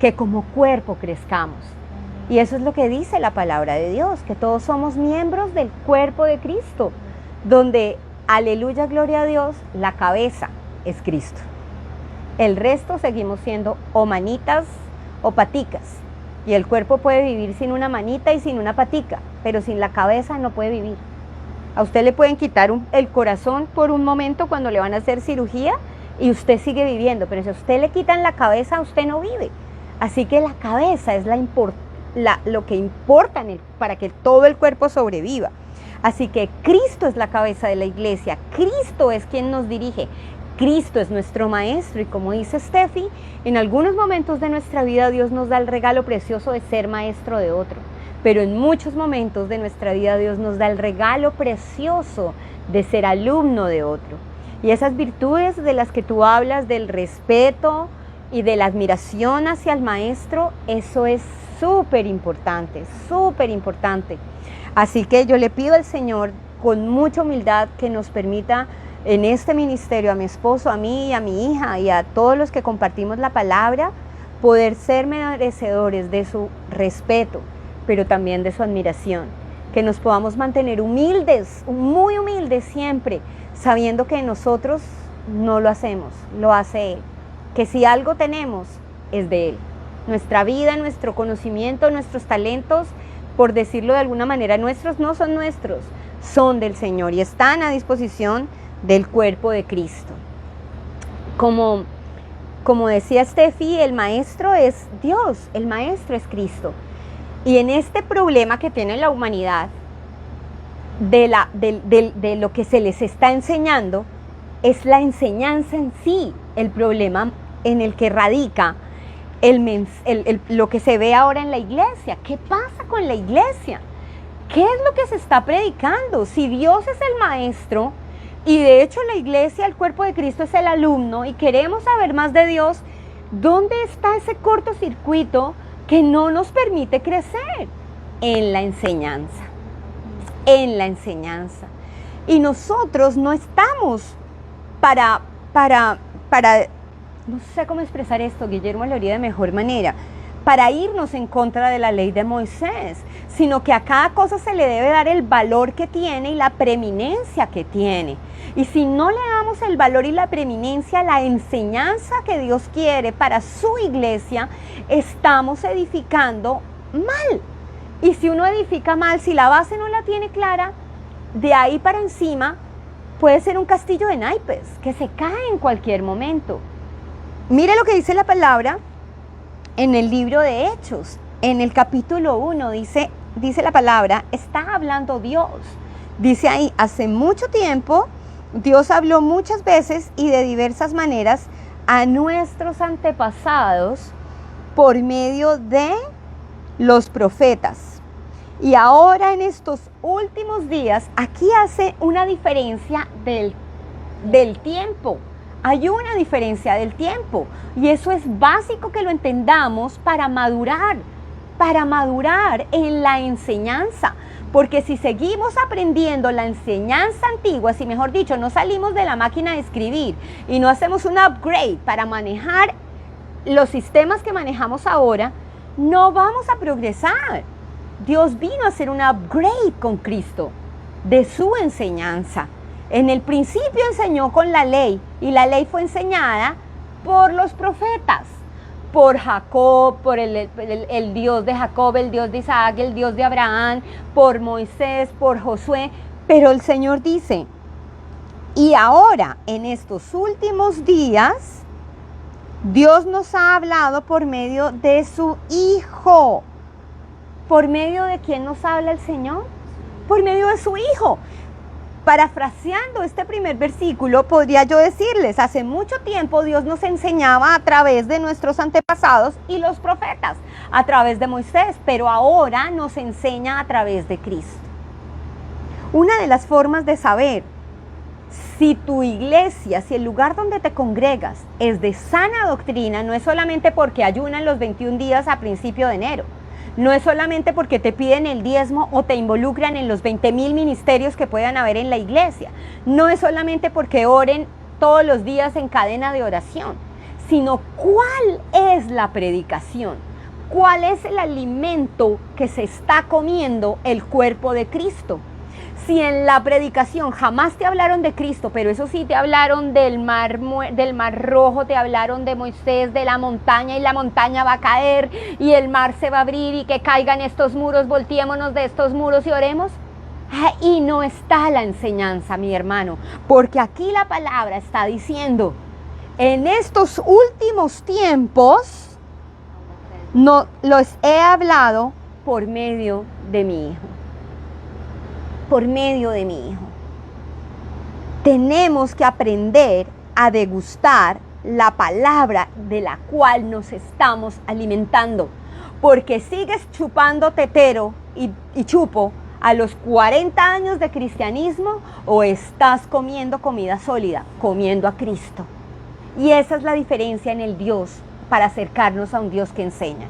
que como cuerpo crezcamos. Y eso es lo que dice la palabra de Dios, que todos somos miembros del cuerpo de Cristo, donde aleluya, gloria a Dios, la cabeza es Cristo. El resto seguimos siendo o manitas o paticas. Y el cuerpo puede vivir sin una manita y sin una patica, pero sin la cabeza no puede vivir. A usted le pueden quitar el corazón por un momento cuando le van a hacer cirugía y usted sigue viviendo, pero si a usted le quitan la cabeza, usted no vive. Así que la cabeza es lo que importa para que todo el cuerpo sobreviva. Así que Cristo es la cabeza de la iglesia, Cristo es quien nos dirige, Cristo es nuestro maestro y como dice Steffi, en algunos momentos de nuestra vida Dios nos da el regalo precioso de ser maestro de otro, pero en muchos momentos de nuestra vida Dios nos da el regalo precioso de ser alumno de otro. Y esas virtudes de las que tú hablas, del respeto y de la admiración hacia el maestro, eso es súper importante, súper importante. Así que yo le pido al Señor con mucha humildad que nos permita en este ministerio, a mi esposo, a mí, a mi hija y a todos los que compartimos la palabra, poder ser merecedores de su respeto, pero también de su admiración. Que nos podamos mantener humildes, muy humildes siempre, sabiendo que nosotros no lo hacemos, lo hace Él. Que si algo tenemos, es de Él. Nuestra vida, nuestro conocimiento, nuestros talentos, por decirlo de alguna manera, nuestros no son nuestros, son del Señor y están a disposición del cuerpo de Cristo. Como decía Steffi, el maestro es Dios, el maestro es Cristo. Y en este problema que tiene la humanidad, de lo que se les está enseñando, es la enseñanza en sí, el problema en el que radica lo que se ve ahora en la iglesia. ¿Qué pasa con la iglesia? ¿Qué es lo que se está predicando? Si Dios es el maestro, y de hecho la iglesia, el cuerpo de Cristo, es el alumno, y queremos saber más de Dios, ¿dónde está ese cortocircuito que no nos permite crecer? En la enseñanza. En la enseñanza. Y nosotros no estamos para no sé cómo expresar esto, Guillermo lo haría de mejor manera, para irnos en contra de la ley de Moisés, sino que a cada cosa se le debe dar el valor que tiene y la preeminencia que tiene. Y si no le damos el valor y la preeminencia a la enseñanza que Dios quiere para su iglesia, estamos edificando mal. Y si uno edifica mal, si la base no la tiene clara, de ahí para encima puede ser un castillo de naipes que se cae en cualquier momento. Mire lo que dice la palabra en el libro de Hechos, en el capítulo 1, dice la palabra, está hablando Dios. Dice ahí, hace mucho tiempo, Dios habló muchas veces y de diversas maneras a nuestros antepasados por medio de los profetas. Y ahora en estos últimos días, aquí hace una diferencia del tiempo. Hay una diferencia del tiempo y eso es básico que lo entendamos para madurar en la enseñanza. Porque si seguimos aprendiendo la enseñanza antigua, si mejor dicho, no salimos de la máquina de escribir y no hacemos un upgrade para manejar los sistemas que manejamos ahora, no vamos a progresar. Dios vino a hacer un upgrade con Cristo de su enseñanza. En el principio enseñó con la ley y la ley fue enseñada por los profetas, por Jacob, por el Dios de Jacob, el Dios de Isaac, el Dios de Abraham, por Moisés, por Josué. Pero el Señor dice, y ahora en estos últimos días, Dios nos ha hablado por medio de su Hijo. ¿Por medio de quién nos habla el Señor? Por medio de su Hijo. Parafraseando este primer versículo, podría yo decirles, hace mucho tiempo Dios nos enseñaba a través de nuestros antepasados y los profetas, a través de Moisés, pero ahora nos enseña a través de Cristo. Una de las formas de saber si tu iglesia, si el lugar donde te congregas es de sana doctrina, no es solamente porque ayunan los 21 días a principio de enero, no es solamente porque te piden el diezmo o te involucran en los 20,000 ministerios que puedan haber en la iglesia. No es solamente porque oren todos los días en cadena de oración, sino cuál es la predicación, cuál es el alimento que se está comiendo el cuerpo de Cristo. Si en la predicación jamás te hablaron de Cristo, pero eso sí te hablaron del mar rojo, te hablaron de Moisés, de la montaña, y la montaña va a caer y el mar se va a abrir y que caigan estos muros, volteémonos de estos muros y oremos. Ahí no está la enseñanza, mi hermano, porque aquí la palabra está diciendo, en estos últimos tiempos no los he hablado por medio de mi Hijo. Por medio de mi Hijo. Tenemos que aprender a degustar la palabra de la cual nos estamos alimentando, porque sigues chupando tetero y chupo a los 40 años de cristianismo o estás comiendo comida sólida, comiendo a Cristo. Y esa es la diferencia en el Dios para acercarnos a un Dios que enseña.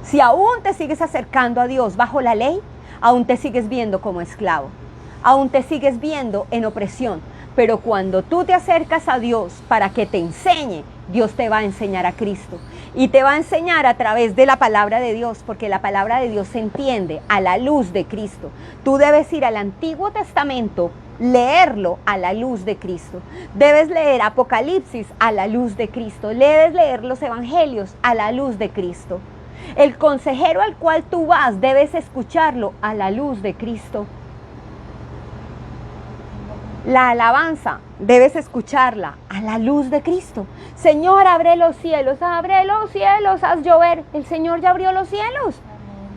Si aún te sigues acercando a Dios bajo la ley, aún te sigues viendo como esclavo, aún te sigues viendo en opresión. Pero cuando tú te acercas a Dios para que te enseñe, Dios te va a enseñar a Cristo. Y te va a enseñar a través de la palabra de Dios, porque la palabra de Dios se entiende a la luz de Cristo. Tú debes ir al Antiguo Testamento, leerlo a la luz de Cristo. Debes leer Apocalipsis a la luz de Cristo. Debes leer los Evangelios a la luz de Cristo. El consejero al cual tú vas, debes escucharlo a la luz de Cristo. La alabanza, debes escucharla a la luz de Cristo. Señor, abre los cielos, haz llover. El Señor ya abrió los cielos.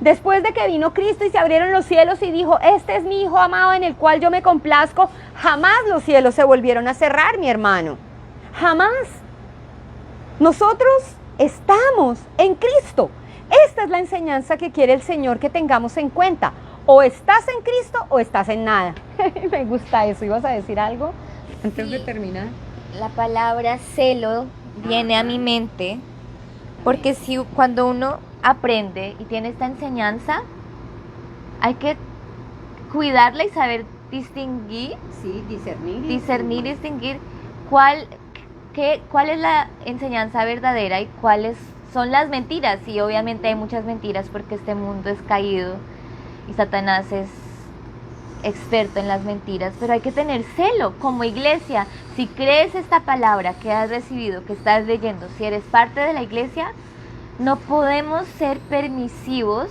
Después de que vino Cristo y se abrieron los cielos y dijo, este es mi Hijo amado en el cual yo me complazco, jamás los cielos se volvieron a cerrar, mi hermano. Jamás. Nosotros estamos en Cristo. Esta es la enseñanza que quiere el Señor que tengamos en cuenta. O estás en Cristo o estás en nada. Me gusta eso. ¿Ibas a decir algo antes de terminar? La palabra celo viene a mi mente porque si cuando uno aprende y tiene esta enseñanza, hay que cuidarla y saber distinguir. Sí, discernir, distinguir cuál es la enseñanza verdadera y cuáles son las mentiras. Y obviamente hay muchas mentiras porque este mundo es caído y Satanás es experto en las mentiras, pero hay que tener celo como iglesia. Si crees esta palabra que has recibido, que estás leyendo, si eres parte de la iglesia, no podemos ser permisivos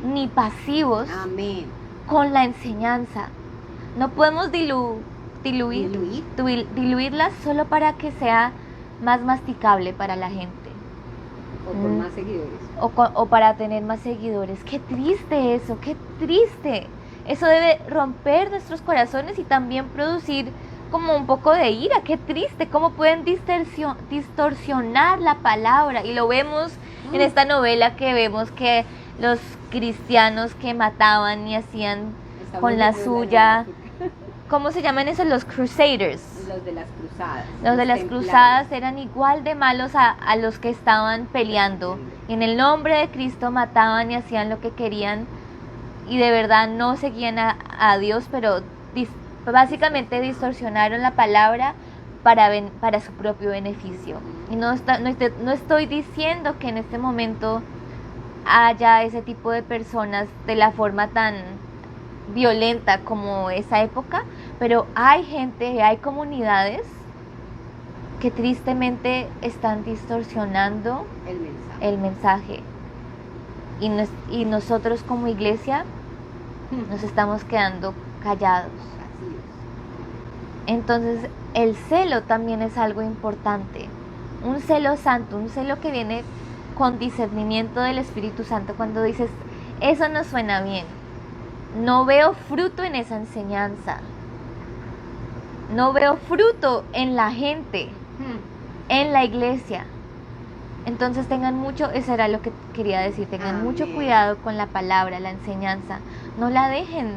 ni pasivos. Amén. Con la enseñanza. No podemos diluirla solo para que sea más masticable para la gente. O con más seguidores. O para tener más seguidores. Qué triste eso, qué triste. Eso debe romper nuestros corazones y también producir como un poco de ira. Qué triste, cómo pueden distorsionar la palabra. Y lo vemos en esta novela que vemos que los cristianos que mataban y hacían con la suya. ¿Cómo se llaman esos? Los crusaders. Los de las cruzadas. Los de las cruzadas eran igual de malos a los que estaban peleando. Y en el nombre de Cristo mataban y hacían lo que querían. Y de verdad no seguían a Dios, pero básicamente distorsionaron la palabra para su propio beneficio. Y no estoy diciendo que en este momento haya ese tipo de personas de la forma tan violenta como esa época, pero hay gente, hay comunidades que tristemente están distorsionando el mensaje. Y nosotros como iglesia nos estamos quedando callados. Entonces el celo también es algo importante, un celo santo, un celo que viene con discernimiento del Espíritu Santo. Cuando dices, eso no suena bien, no veo fruto en esa enseñanza, no veo fruto en la gente, en la iglesia, entonces tengan mucho, eso era lo que quería decir, tengan mucho cuidado con la palabra, la enseñanza. No la dejen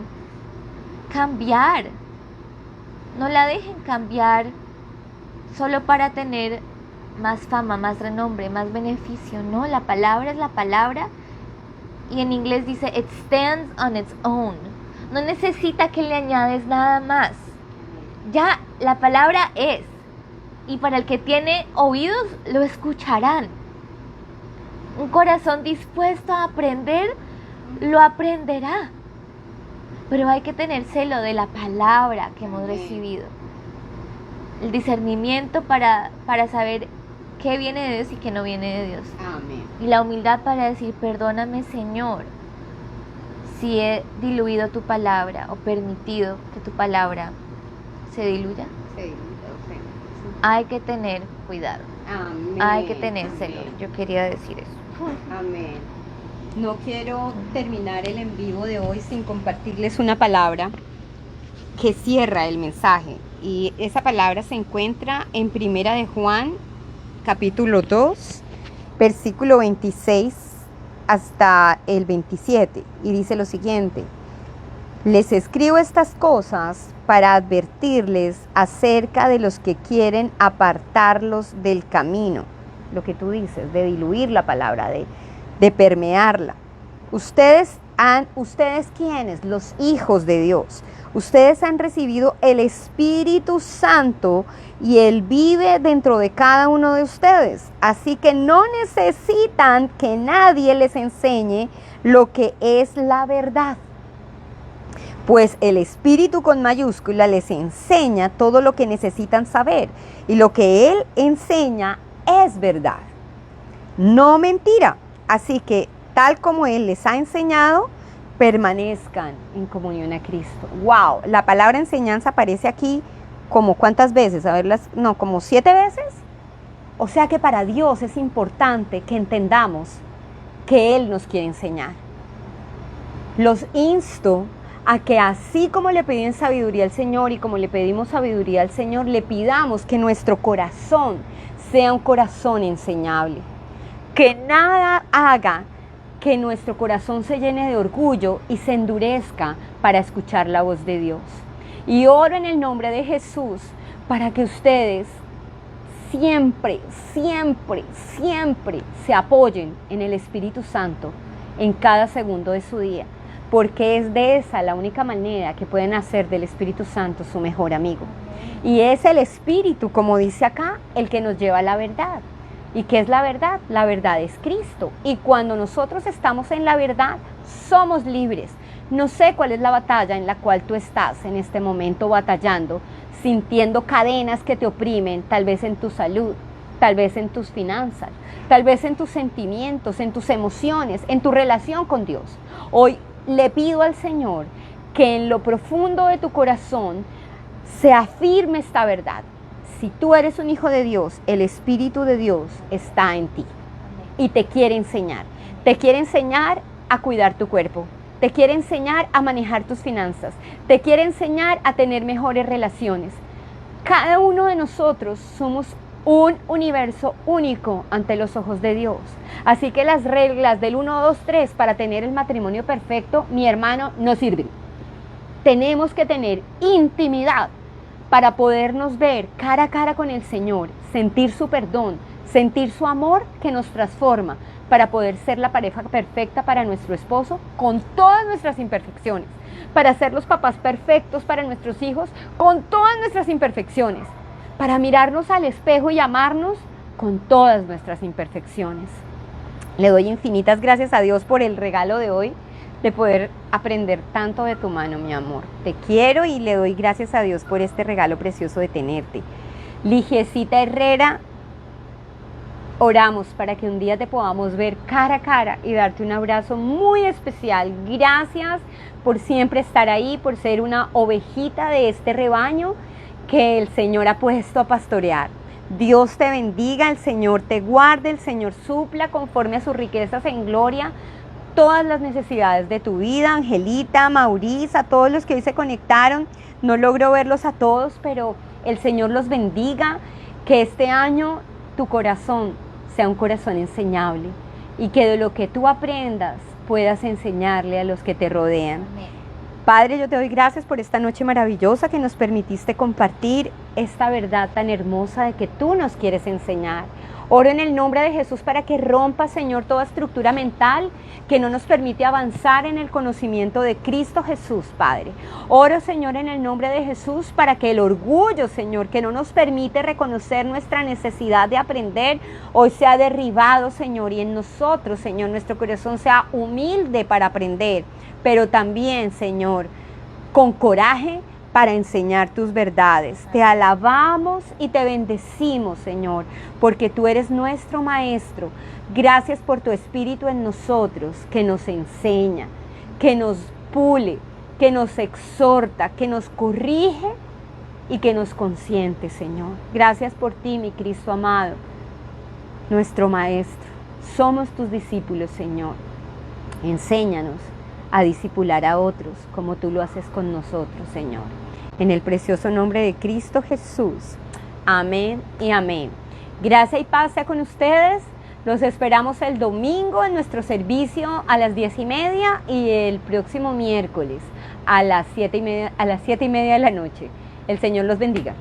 cambiar, no la dejen cambiar solo para tener más fama, más renombre, más beneficio. No, la palabra es la palabra. Y en inglés dice, it stands on its own. No necesita que le añades nada más. Ya la palabra es. Y para el que tiene oídos, lo escucharán. Un corazón dispuesto a aprender, lo aprenderá. Pero hay que tener celo de la palabra que hemos recibido. El discernimiento para saber qué viene de Dios y qué no viene de Dios. Amén. Y la humildad para decir, perdóname, Señor, si he diluido tu palabra o permitido que tu palabra se diluya. Hay que tener cuidado. Amén. Hay que tener celo. Yo quería decir eso. Amén. No quiero terminar el en vivo de hoy sin compartirles una palabra que cierra el mensaje. Y esa palabra se encuentra en Primera de Juan, capítulo 2, versículo 26 hasta el 27. Y dice lo siguiente: Les escribo estas cosas para advertirles acerca de los que quieren apartarlos del camino. Lo que tú dices, de diluir la palabra, de permearla. ¿Ustedes quiénes? Los hijos de Dios. Ustedes han recibido el Espíritu Santo y Él vive dentro de cada uno de ustedes. Así que no necesitan que nadie les enseñe lo que es la verdad. Pues el Espíritu con mayúscula les enseña todo lo que necesitan saber. Y lo que Él enseña es verdad, no mentira. Así que tal como Él les ha enseñado, permanezcan en comunión a Cristo. ¡Wow! La palabra enseñanza aparece aquí como ¿cuántas veces? A verlas, no, como 7 veces. O sea que para Dios es importante que entendamos que Él nos quiere enseñar. Los insto a que así como le piden sabiduría al Señor y como le pedimos sabiduría al Señor, le pidamos que nuestro corazón sea un corazón enseñable. Que nada haga que nuestro corazón se llene de orgullo y se endurezca para escuchar la voz de Dios. Y oro en el nombre de Jesús para que ustedes siempre, siempre, siempre se apoyen en el Espíritu Santo en cada segundo de su día, porque es de esa la única manera que pueden hacer del Espíritu Santo su mejor amigo. Y es el Espíritu, como dice acá, el que nos lleva a la verdad. ¿Y qué es la verdad? La verdad es Cristo. Y cuando nosotros estamos en la verdad, somos libres. No sé cuál es la batalla en la cual tú estás en este momento batallando, sintiendo cadenas que te oprimen, tal vez en tu salud, tal vez en tus finanzas, tal vez en tus sentimientos, en tus emociones, en tu relación con Dios. Hoy le pido al Señor que en lo profundo de tu corazón se afirme esta verdad. Si tú eres un hijo de Dios, el Espíritu de Dios está en ti y te quiere enseñar. Te quiere enseñar a cuidar tu cuerpo. Te quiere enseñar a manejar tus finanzas. Te quiere enseñar a tener mejores relaciones. Cada uno de nosotros somos un universo único ante los ojos de Dios. Así que las reglas del 1, 2, 3 para tener el matrimonio perfecto, mi hermano, no sirven. Tenemos que tener intimidad para podernos ver cara a cara con el Señor, sentir su perdón, sentir su amor que nos transforma, para poder ser la pareja perfecta para nuestro esposo con todas nuestras imperfecciones, para ser los papás perfectos para nuestros hijos con todas nuestras imperfecciones, para mirarnos al espejo y amarnos con todas nuestras imperfecciones. Le doy infinitas gracias a Dios por el regalo de hoy, de poder aprender tanto de tu mano, mi amor. Te quiero y le doy gracias a Dios por este regalo precioso de tenerte. Ligiecita Herrera, oramos para que un día te podamos ver cara a cara y darte un abrazo muy especial. Gracias por siempre estar ahí, por ser una ovejita de este rebaño que el Señor ha puesto a pastorear. Dios te bendiga, el Señor te guarde, el Señor supla conforme a sus riquezas en gloria todas las necesidades de tu vida. Angelita, Maurice, a todos los que hoy se conectaron, no logro verlos a todos, pero el Señor los bendiga, que este año tu corazón sea un corazón enseñable y que de lo que tú aprendas puedas enseñarle a los que te rodean. Amén. Padre, yo te doy gracias por esta noche maravillosa que nos permitiste compartir esta verdad tan hermosa de que tú nos quieres enseñar. Oro en el nombre de Jesús para que rompa, Señor, toda estructura mental que no nos permite avanzar en el conocimiento de Cristo Jesús, Padre. Oro, Señor, en el nombre de Jesús para que el orgullo, Señor, que no nos permite reconocer nuestra necesidad de aprender, hoy sea derribado, Señor, y en nosotros, Señor, nuestro corazón sea humilde para aprender, pero también, Señor, con coraje para enseñar tus verdades. Te alabamos y te bendecimos, Señor, porque tú eres nuestro Maestro. Gracias por tu Espíritu en nosotros, que nos enseña, que nos pule, que nos exhorta, que nos corrige y que nos consiente, Señor. Gracias por ti, mi Cristo amado, nuestro Maestro. Somos tus discípulos, Señor. Enséñanos a discipular a otros como tú lo haces con nosotros, Señor. En el precioso nombre de Cristo Jesús. Amén y amén. Gracia y paz sea con ustedes. Los esperamos el domingo en nuestro servicio a las 10:30 y el próximo miércoles a las 7:30 de la noche. El Señor los bendiga.